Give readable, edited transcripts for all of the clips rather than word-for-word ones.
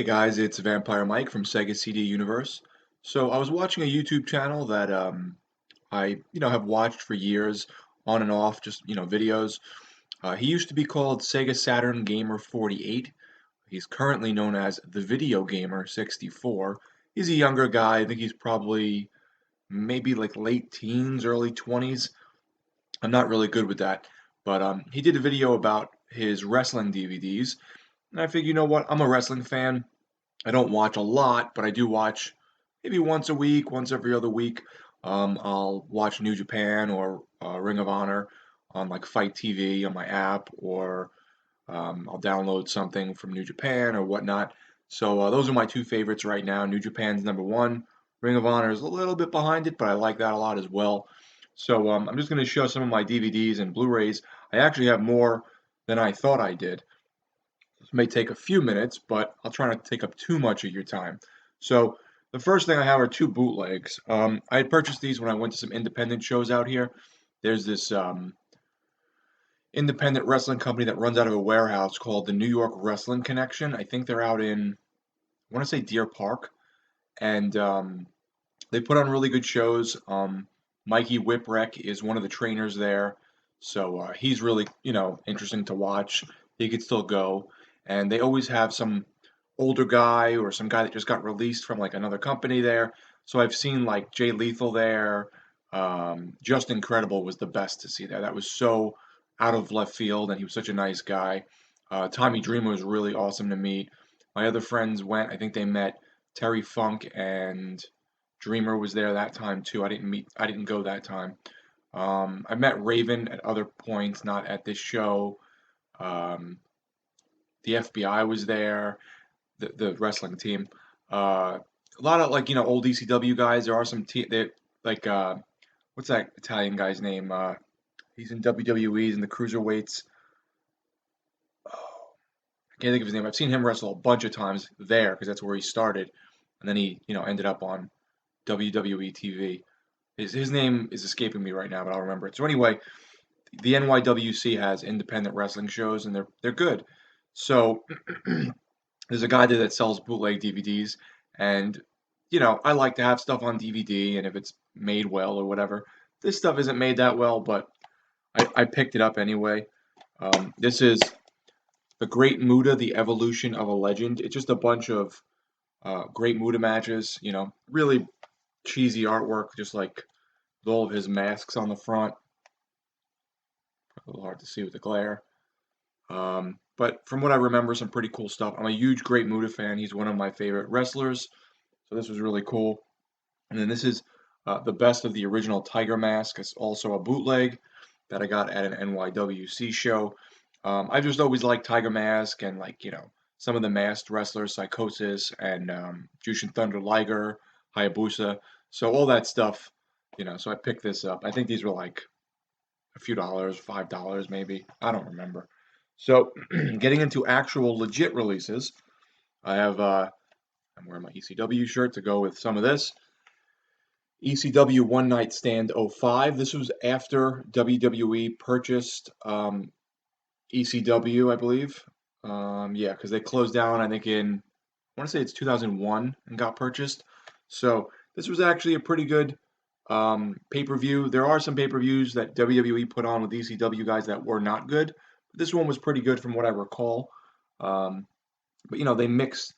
Hey guys, it's Vampire Mike from Sega CD Universe. So I was watching a YouTube channel that I have watched for years on and off, just videos. He used to be called Sega Saturn Gamer 48. He's currently known as the Video Gamer 64. He's a younger guy. I think he's probably maybe like late teens, early 20s. I'm not really good with that, but he did a video about his wrestling DVDs, and I figured, you know what? I'm a wrestling fan. I don't watch a lot, but I do watch maybe once a week, once every other week. I'll watch New Japan or Ring of Honor on like Fight TV on my app, or I'll download something from New Japan or whatnot. So those are my two favorites right now. New Japan's number one. Ring of Honor is a little bit behind it, but I like that a lot as well. So I'm just going to show some of my DVDs and Blu-rays. I actually have more than I thought I did. This may take a few minutes, but I'll try not to take up too much of your time. So the first thing I have are two bootlegs. I had purchased these when I went to some independent shows out here. There's this independent wrestling company that runs out of a warehouse called the New York Wrestling Connection. I think they're out in, I want to say Deer Park, and they put on really good shows. Mikey Whipwreck is one of the trainers there, so he's really, interesting to watch. He could still go, and they always have some older guy or some guy that just got released from like another company there. So I've seen like Jay Lethal there. Just Incredible was the best to see there. That was so out of left field, and he was such a nice guy. Tommy Dreamer was really awesome to meet. My other friends went. I think they met Terry Funk, and Dreamer was there that time too. I didn't go that time. I met Raven at other points, not at this show. Um, the FBI was there, the wrestling team. A lot of like old ECW guys. There are some that like what's that Italian guy's name? He's in WWE. He's in the cruiserweights. Oh, I can't think of his name. I've seen him wrestle a bunch of times there because that's where he started, and then he ended up on WWE TV. His name is escaping me right now, but I'll remember it. So anyway, the NYWC has independent wrestling shows, and they're good. So there's a guy there that sells bootleg DVDs, and I like to have stuff on DVD, and if it's made well or whatever. This stuff isn't made that well, but I picked it up anyway. This is the Great Muta: The Evolution of a Legend. It's just a bunch of Great Muta matches. Really cheesy artwork, just like with all of his masks on the front. A little hard to see with the glare. But from what I remember, some pretty cool stuff. I'm a huge Great Muta fan. He's one of my favorite wrestlers. So this was really cool. And then this is the best of the original Tiger Mask. It's also a bootleg that I got at an NYWC show. I just always liked Tiger Mask and like, some of the masked wrestlers, Psychosis and Jushin Thunder Liger, Hayabusa. So all that stuff, so I picked this up. I think these were like a few dollars, $5 maybe. I don't remember. So getting into actual legit releases, I have I'm wearing my ECW shirt to go with some of this. ECW One Night Stand '05. This was after WWE purchased ECW, I believe. Yeah, because they closed down, I think, I want to say it's 2001 and got purchased. So this was actually a pretty good pay-per-view. There are some pay-per-views that WWE put on with ECW guys that were not good. This one was pretty good from what I recall. Um, but they mix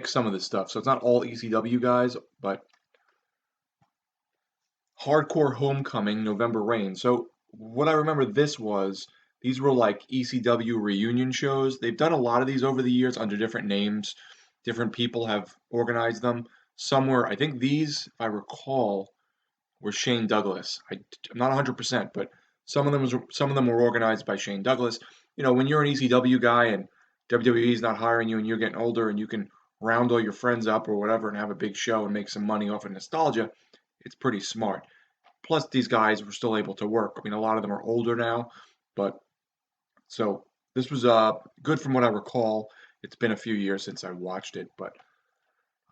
some of this stuff. So it's not all ECW guys, but Hardcore Homecoming, November Rain. So what I remember these were like ECW reunion shows. They've done a lot of these over the years under different names. Different people have organized them. Some were, I think these, if I recall, were Shane Douglas. I'm not 100%, but some of them were organized by Shane Douglas. When you're an ECW guy and WWE is not hiring you and you're getting older and you can round all your friends up or whatever and have a big show and make some money off of nostalgia, it's pretty smart. Plus, these guys were still able to work. I mean, a lot of them are older now, but so this was good from what I recall. It's been a few years since I watched it, but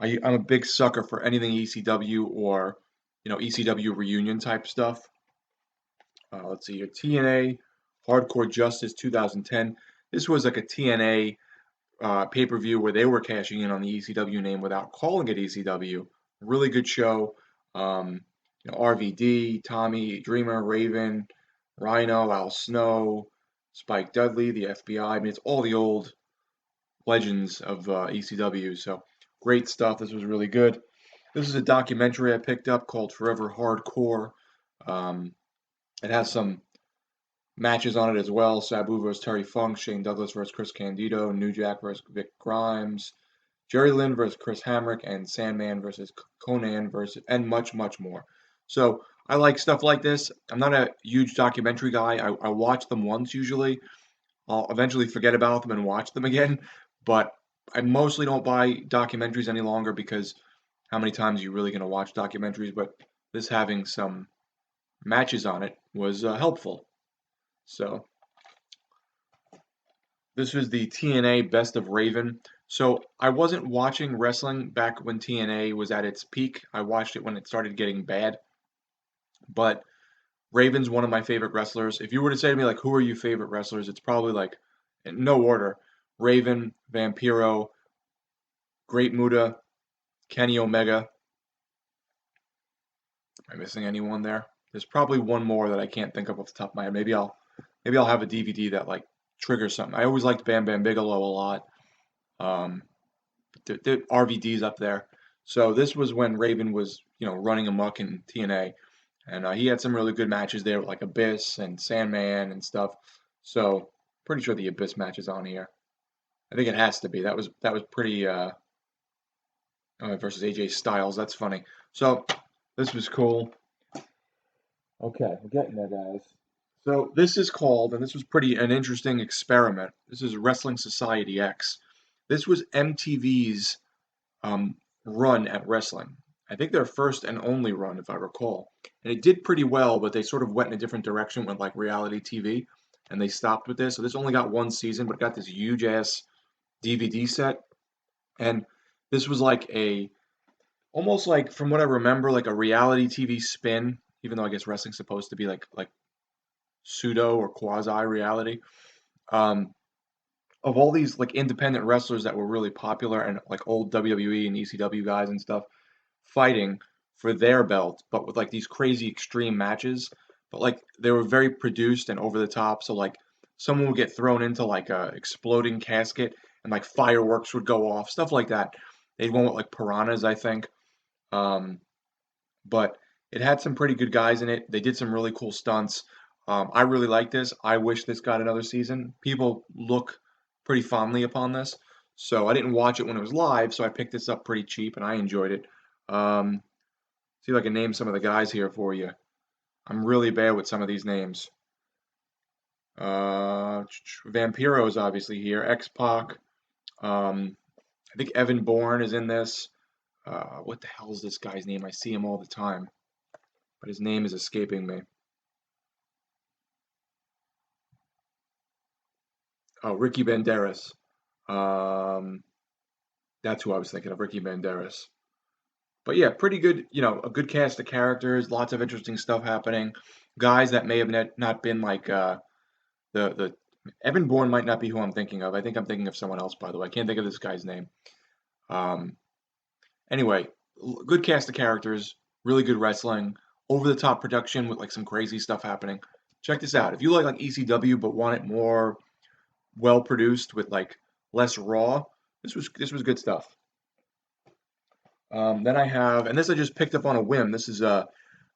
I'm a big sucker for anything ECW or ECW reunion type stuff. Let's see here, TNA Hardcore Justice 2010. This was like a TNA pay-per-view where they were cashing in on the ECW name without calling it ECW. Really good show. RVD, Tommy Dreamer, Raven, Rhino, Al Snow, Spike Dudley, the FBI. I mean, it's all the old legends of ECW. So great stuff. This was really good. This is a documentary I picked up called Forever Hardcore. Um, it has some matches on it as well. Sabu versus Terry Funk, Shane Douglas versus Chris Candido, New Jack versus Vic Grimes, Jerry Lynn versus Chris Hamrick, and Sandman versus Conan versus, and much, much more. So I like stuff like this. I'm not a huge documentary guy. I watch them once usually. I'll eventually forget about them and watch them again. But I mostly don't buy documentaries any longer because how many times are you really going to watch documentaries? But this having some matches on it was helpful. So this was the TNA Best of Raven. So I wasn't watching wrestling back when TNA was at its peak. I watched it when it started getting bad. But Raven's one of my favorite wrestlers. If you were to say to me like, who are your favorite wrestlers? It's probably like, in no order: Raven, Vampiro, Great Muta, Kenny Omega. Am I missing anyone there? There's probably one more that I can't think of off the top of my head. Maybe I'll have a DVD that like triggers something. I always liked Bam Bam Bigelow a lot. Um, the RVD's up there. So this was when Raven was, running amok in TNA, and he had some really good matches there with like Abyss and Sandman and stuff. So pretty sure the Abyss match is on here. I think it has to be. That was pretty versus AJ Styles. That's funny. So this was cool. Okay, we're getting there, guys. So this is called, and this was pretty an interesting experiment. This is Wrestling Society X. This was MTV's um, run at wrestling. I think their first and only run, if I recall. And it did pretty well, but they sort of went in a different direction with like reality TV, and they stopped with this. So this only got one season, but it got this huge ass DVD set. And this was like almost like from what I remember, like a reality TV spin. Even though I guess wrestling's supposed to be like pseudo or quasi reality. Um, of all these like independent wrestlers that were really popular and like old WWE and ECW guys and stuff fighting for their belt, but with like these crazy extreme matches. But like they were very produced and over the top. So like someone would get thrown into like a exploding casket and like fireworks would go off, stuff like that. They went with like piranhas, I think. Um, but it had some pretty good guys in it. They did some really cool stunts. I really like this. I wish this got another season. People look pretty fondly upon this. So I didn't watch it when it was live, so I picked this up pretty cheap and I enjoyed it. Um, See if I can name some of the guys here for you. I'm really bad with some of these names. Vampiro is obviously here. X-Pac. I think Evan Bourne is in this. What the hell is this guy's name? I see him all the time, but his name is escaping me. Oh, Ricky Banderas. Um, that's who I was thinking of, Ricky Banderas. But yeah, pretty good, a good cast of characters, lots of interesting stuff happening. Guys that may have not been like the Evan Bourne might not be who I'm thinking of. I think I'm thinking of someone else, by the way. I can't think of this guy's name. Um, anyway, good cast of characters, really good wrestling, over the top production with like some crazy stuff happening. Check this out. If you like ECW but want it more well produced with like less raw, this was good stuff. Then I have, and this I just picked up on a whim. This is the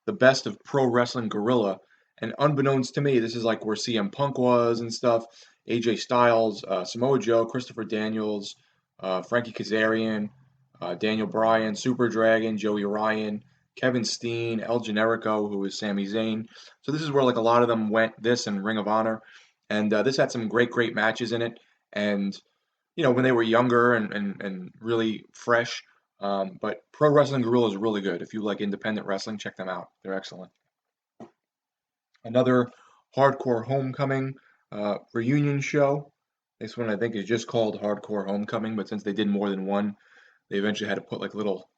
best of Pro Wrestling Guerrilla, and unbeknownst to me, this is like where CM Punk was and stuff. AJ Styles, Samoa Joe, Christopher Daniels, Frankie Kazarian, Daniel Bryan, Super Dragon, Joey Ryan, Kevin Steen, El Generico, who is Sami Zayn. So this is where like a lot of them went. This and Ring of Honor, and this had some great matches in it. And when they were younger and really fresh. But Pro Wrestling Guerrilla is really good. If you like independent wrestling, check them out. They're excellent. Another Hardcore Homecoming reunion show. This one I think is just called Hardcore Homecoming, but since they did more than one, they eventually had to put like little,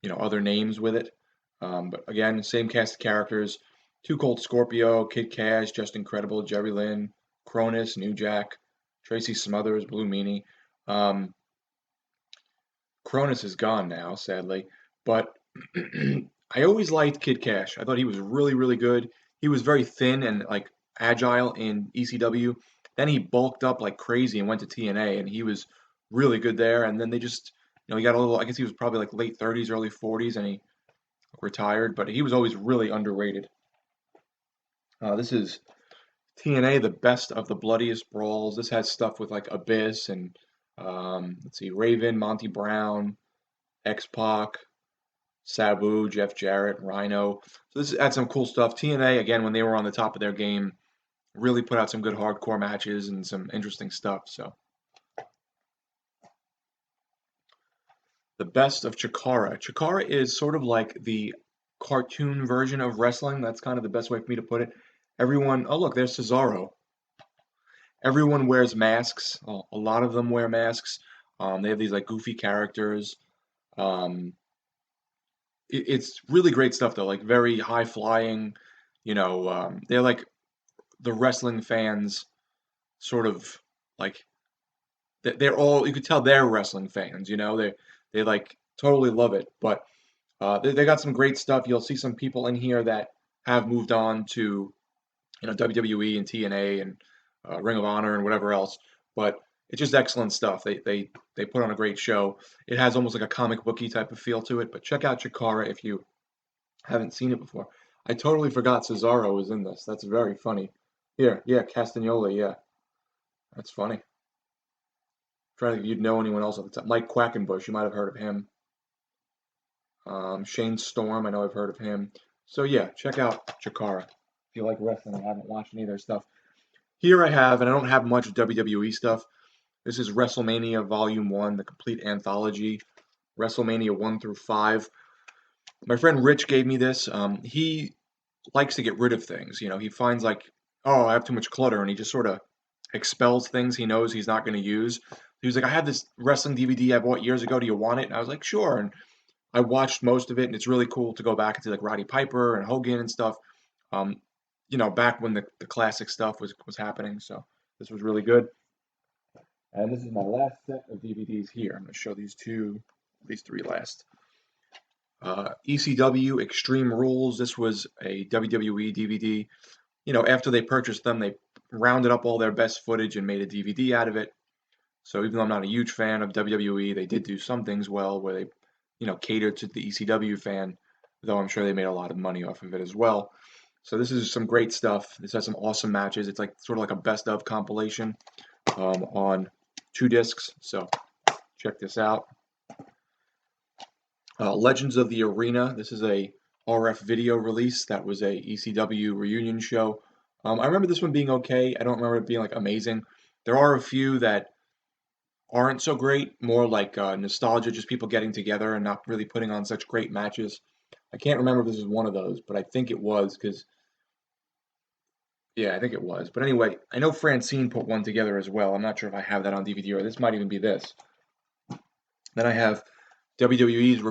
other names with it. But again, same cast of characters: Two Cold Scorpio, Kid Cash, Just Incredible, Jerry Lynn, Cronus, New Jack, Tracy Smothers, Blue Meanie. Um, Cronus is gone now, sadly, but I always liked Kid Cash. I thought he was really, really good. He was very thin and like agile in ECW. Then he bulked up like crazy and went to TNA, and he was really good there. And then they just, he got a little. I guess he was probably like late 30s, early 40s, and he retired. But he was always really underrated. This is TNA, the best of the bloodiest brawls. This has stuff with like Abyss and let's see, Raven, Monty Brown, X Pac, Sabu, Jeff Jarrett, Rhino. So this had some cool stuff. TNA, again, when they were on the top of their game, really put out some good hardcore matches and some interesting stuff. So the best of Chikara. Chikara is sort of like the cartoon version of wrestling. That's kind of the best way for me to put it. Everyone, oh look, there's Cesaro. Everyone wears masks. A lot of them wear masks. They have these like goofy characters. Um, it's really great stuff though, like very high flying. They're like the wrestling fans, sort of like they're all. You could tell they're wrestling fans. They like totally love it. But they got some great stuff. You'll see some people in here that have moved on to WWE and TNA and Ring of Honor and whatever else. But it's just excellent stuff. They put on a great show. It has almost like a comic booky type of feel to it. But check out Chikara if you haven't seen it before. I totally forgot Cesaro was in this. That's very funny. Here, yeah, Castagnola, yeah. That's funny. Trying to think if you'd know anyone else at the time. Mike Quackenbush, you might have heard of him. Shane Storm, I know I've heard of him. So yeah, check out Chikara if you like wrestling and haven't watched any of their stuff. Here I have, and I don't have much WWE stuff. This is WrestleMania Volume 1, the complete anthology. WrestleMania 1 through 5. My friend Rich gave me this. He likes to get rid of things. He finds like, oh, I have too much clutter, and he just sort of expels things he knows he's not going to use. He was like, I have this wrestling DVD I bought years ago. Do you want it? And I was like, sure. And I watched most of it, and it's really cool to go back into like Roddy Piper and Hogan and stuff. Um, back when the classic stuff was happening. So this was really good. And this is my last set of DVDs here. I'm going to show these three last. ECW Extreme Rules. This was a WWE DVD. After they purchased them, they rounded up all their best footage and made a DVD out of it. So even though I'm not a huge fan of WWE, they did do some things well where they, catered to the ECW fan, though I'm sure they made a lot of money off of it as well. So this is some great stuff. This has some awesome matches. It's like sort of like a best of compilation on 2 discs. So check this out. Legends of the Arena. This is a RF video release. That was a ECW reunion show. I remember this one being okay. I don't remember it being like amazing. There are a few that aren't so great, more like nostalgia, just people getting together and not really putting on such great matches. I can't remember if this is one of those, but I think it was because, yeah, I think it was. But anyway, I know Francine put one together as well. I'm not sure if I have that on DVD or this might even be this. Then I have WWE's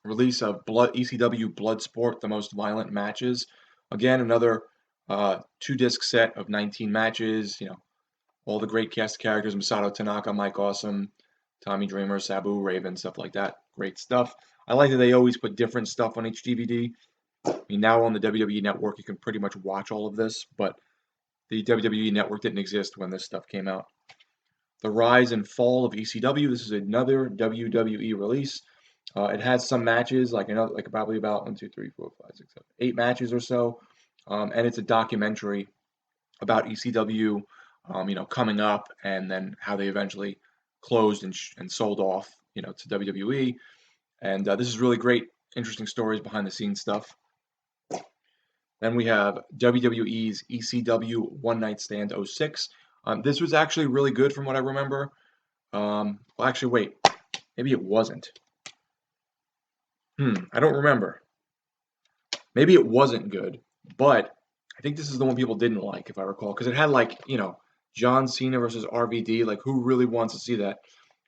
release of ECW Bloodsport, the most violent matches. Again, another 2-disc set of 19 matches. All the great cast characters: Masato Tanaka, Mike Awesome, Tommy Dreamer, Sabu, Raven, stuff like that. Great stuff. I like that they always put different stuff on each DVD. I mean, now on the WWE Network, you can pretty much watch all of this, but the WWE Network didn't exist when this stuff came out. The Rise and Fall of ECW. This is another WWE release. It has some matches, like probably about 1, 2, 3, 4, 5, 6, 7, 8 matches or so, and it's a documentary about ECW, coming up, and then how they eventually closed and sold off, to WWE. And this is really great, interesting stories behind the scenes stuff. Then we have WWE's ECW One Night Stand 06. This was actually really good from what I remember. Well, actually, wait. Maybe it wasn't. I don't remember. Maybe it wasn't good, but I think this is the one people didn't like, if I recall, because it had John Cena versus RVD. Like, who really wants to see that?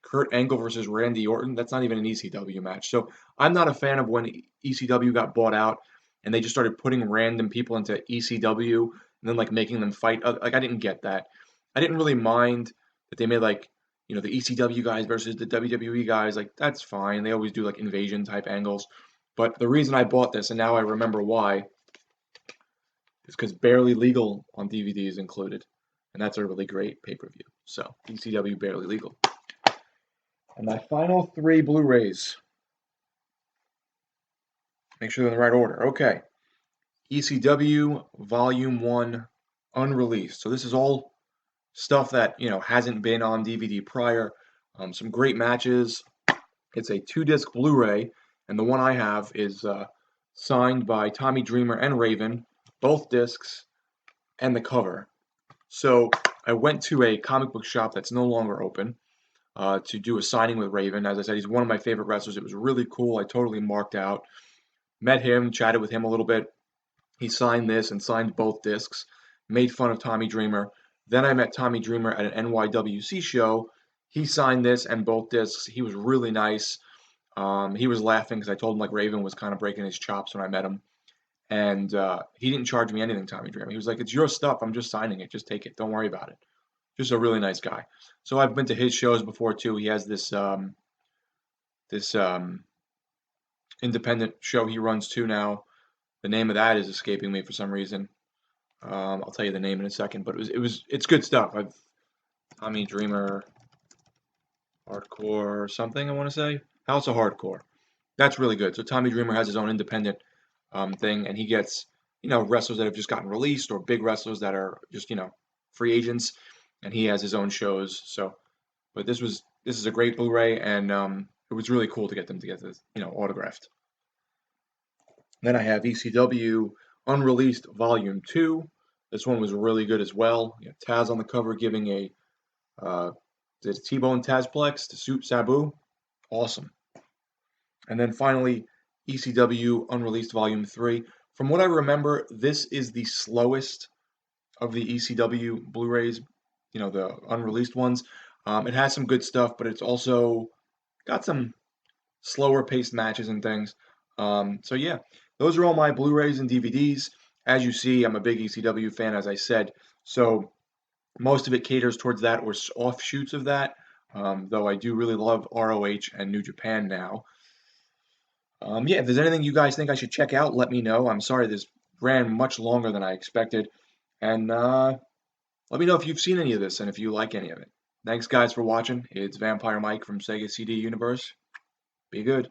Kurt Angle versus Randy Orton. That's not even an ECW match. So I'm not a fan of when ECW got bought out and they just started putting random people into ECW and then making them fight. Like, I didn't get that. I didn't really mind that they made the ECW guys versus the WWE guys, like that's fine. They always do like invasion type angles. But the reason I bought this, and now I remember why, is because Barely Legal on DVD is included. And that's a really great pay-per-view. So, ECW Barely Legal. And my final 3 Blu-rays. Make sure they're in the right order. Okay. ECW Volume 1 Unreleased. So this is all stuff that, hasn't been on DVD prior. Some great matches. It's a 2-disc Blu-ray, and the one I have is signed by Tommy Dreamer and Raven, both discs, and the cover. So I went to a comic book shop that's no longer open to do a signing with Raven. As I said, he's one of my favorite wrestlers. It was really cool. I totally marked out. Met him, chatted with him a little bit. He signed this and signed both discs. Made fun of Tommy Dreamer. Then I met Tommy Dreamer at an NYWC show. He signed this and both discs. He was really nice. He was laughing because I told him like Raven was kind of breaking his chops when I met him. And he didn't charge me anything, Tommy Dreamer. He was like, "It's your stuff. I'm just signing it. Just take it. Don't worry about it." Just a really nice guy. So I've been to his shows before too. He has this independent show he runs too now. The name of that is escaping me for some reason. I'll tell you the name in a second, but it's good stuff. Tommy Dreamer Hardcore or something, I want to say. House of Hardcore. That's really good. So Tommy Dreamer has his own independent thing, and he gets wrestlers that have just gotten released or big wrestlers that are just free agents, and he has his own shows. So, but this is a great Blu-ray, and it was really cool to get them to get this autographed. Then I have ECW Unreleased Volume 2. This one was really good as well. Taz on the cover giving a T-Bone Tazplex to suit Sabu. Awesome. And then finally, ECW Unreleased Volume 3. From what I remember, this is the slowest of the ECW Blu-rays, the unreleased ones. It has some good stuff, but it's also got some slower paced matches and things. So yeah, those are all my Blu-rays and DVDs. As you see, I'm a big ECW fan, as I said. So most of it caters towards that or offshoots of that. Though I do really love ROH and New Japan now. Yeah, if there's anything you guys think I should check out, let me know. I'm sorry this ran much longer than I expected. And let me know if you've seen any of this and if you like any of it. Thanks, guys, for watching. It's Vampire Mike from Sega CD Universe. Be good.